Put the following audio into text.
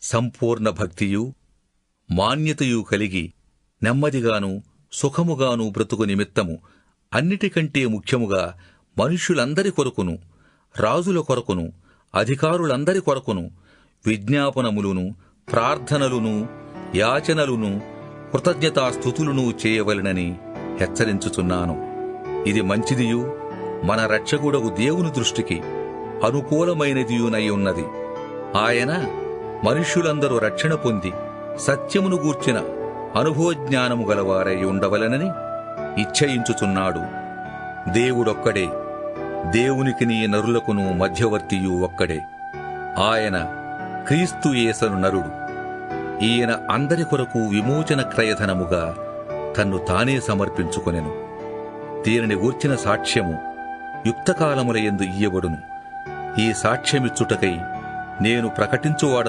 సంపూర్ణ భక్తియు మాన్యతయు కలిగి నెమ్మదిగాను సుఖముగాను బ్రతుకు నిమిత్తము అన్నిటికంటే ముఖ్యముగా మనుష్యులందరి కొరకును రాజుల కొరకును అధికారులందరి కొరకును విజ్ఞాపనములును ప్రార్థనలును యాచనలును కృతజ్ఞతాస్తుతులను చేయవలెనని హెచ్చరించుచున్నాను. ఇది మంచిదియు మన రక్షకుడగు దేవుని దృష్టికి అనుకూలమైనదియునై ఉన్నది. ఆయన మనుష్యులందరూ రక్షణ పొంది సత్యమును గూర్చిన అనుభవజ్ఞానము గలవారై ఉండవలెనని ఇచ్చయించుచున్నాడు. దేవుడొక్కడే, దేవునికిని నరులకును మధ్యవర్తియు ఒక్కడే. ఆయన క్రీస్తు యేసను నరుడు. ఈయన అందరి కొరకు విమోచన క్రయధనముగా తన్ను తానే సమర్పించుకొనెను. దీనిని గూర్చిన సాక్ష్యము యుక్తకాలముల యందు ఇయ్యబడును. ఈ సాక్ష్యమిచ్చుటకై నేను ప్రకటించువాడ